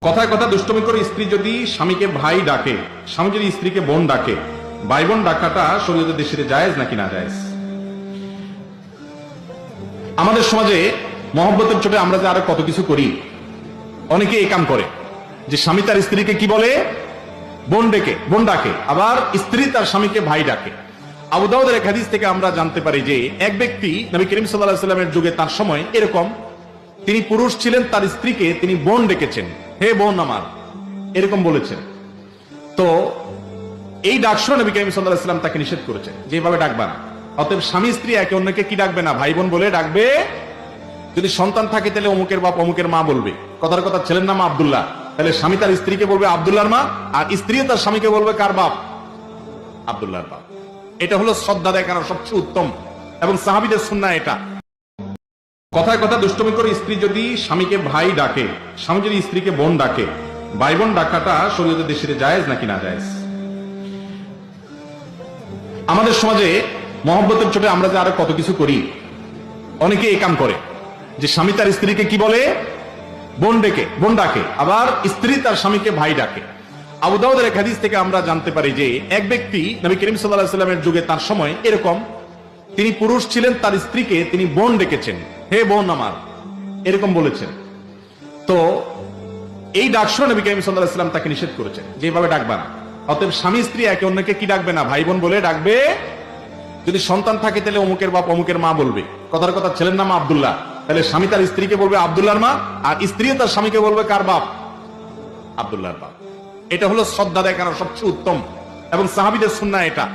কথায় কথা দুষ্টমি করে স্ত্রী যদি স্বামীকে ভাই ডাকে, স্বামী যদি স্ত্রীকে বোন ডাকে, ভাই বোন ডাকাটা শরীয়তের দৃষ্টিতে জায়েজ নাকি না জায়েজ? আমাদের সমাজে মহব্বতের চোটে আমরা যে আরো কত কিছু করি। অনেকে এই কাম করে যে স্বামী তার স্ত্রীকে কি বলে, বোন ডাকে, আবার স্ত্রী তার স্বামীকে ভাই ডাকে। আবু দাউদের এক হাদিস থেকে আমরা জানতে পারি যে এক ব্যক্তি নবী করিম সাল্লাল্লাহু আলাইহি ওয়াসাল্লামের যুগে তার সময় এরকম, তিনি পুরুষ ছিলেন, তার স্ত্রীকে তিনি বোন ডেকেছেন, হে বোন আমার, এরকম বলেছেন। তো এই ডাক শুনে নবী করিম সাল্লাল্লাহু আলাইহি ওয়াসাল্লাম তাকে নিষেধ করেছেন যে এভাবে ডাকবা না। অতএব স্বামী স্ত্রী একে অন্যকে কি ডাকবে না, ভাই বোন বলে ডাকবে। যদি সন্তান থাকে তাহলে অমুকের বাপ অমুকের মা বলবে। কথার কথা ছেলের নাম আব্দুল্লাহ, তাহলে স্বামী তার স্ত্রীকে বলবে আব্দুল্লাহর মা, আর স্ত্রী তার স্বামীকে বলবে কার বাপ, আব্দুল্লাহর বাপ। এটা হলো শ্রদ্ধা দেখানোর সবচেয়ে উত্তম এবং সাহাবীদের সুন্নাহ এটা। কথায় কথা দুষ্টমি করে স্ত্রী যদি স্বামীকে ভাই ডাকে, স্বামী যদি স্ত্রীকে বোন ডাকে, ভাই বোন ডাকাটা শরীয়তের দৃষ্টিতে জায়েজ নাকি না জায়েজ? আমাদের সমাজে মহব্বতের চোটে আমরা যে আরো কত কিছু করি। অনেকে এই কাম করে যে স্বামী তার স্ত্রীকে কি বলে, বোন ডাকে, আবার স্ত্রী তার স্বামীকে ভাই ডাকে। আবু দাউদের এক হাদিস থেকে আমরা জানতে পারি যে এক ব্যক্তি নবী করিম সাল্লাল্লাহু আলাইহি ওয়াসাল্লামের যুগে তার সময় এরকম, তিনি পুরুষ ছিলেন, তার স্ত্রীকে তিনি বোন ডেকেছেন, হে বোন আমার, এরকম বলেছেন। তো এই ডাক শুনে নবী করিম সাল্লাল্লাহু আলাইহি ওয়াসাল্লাম তাকে নিষেধ করেছেন যে এভাবে ডাকবা না। অতএব স্বামী স্ত্রী একে অন্যকে কি ডাকবে না, ভাই বোন বলে ডাকবে। যদি সন্তান থাকে তাহলে অমুকের বাপ অমুকের মা বলবে। কথার কথা ছেলের নাম আব্দুল্লাহ, তাহলে স্বামী তার স্ত্রীকে বলবে আব্দুল্লাহর মা, আর স্ত্রী তার স্বামীকে বলবে কার বাপ, আব্দুল্লাহর বাপ। এটা হলো শ্রদ্ধা দেখানোর সবচেয়ে উত্তম এবং সাহাবীদের সুন্নাহ এটা।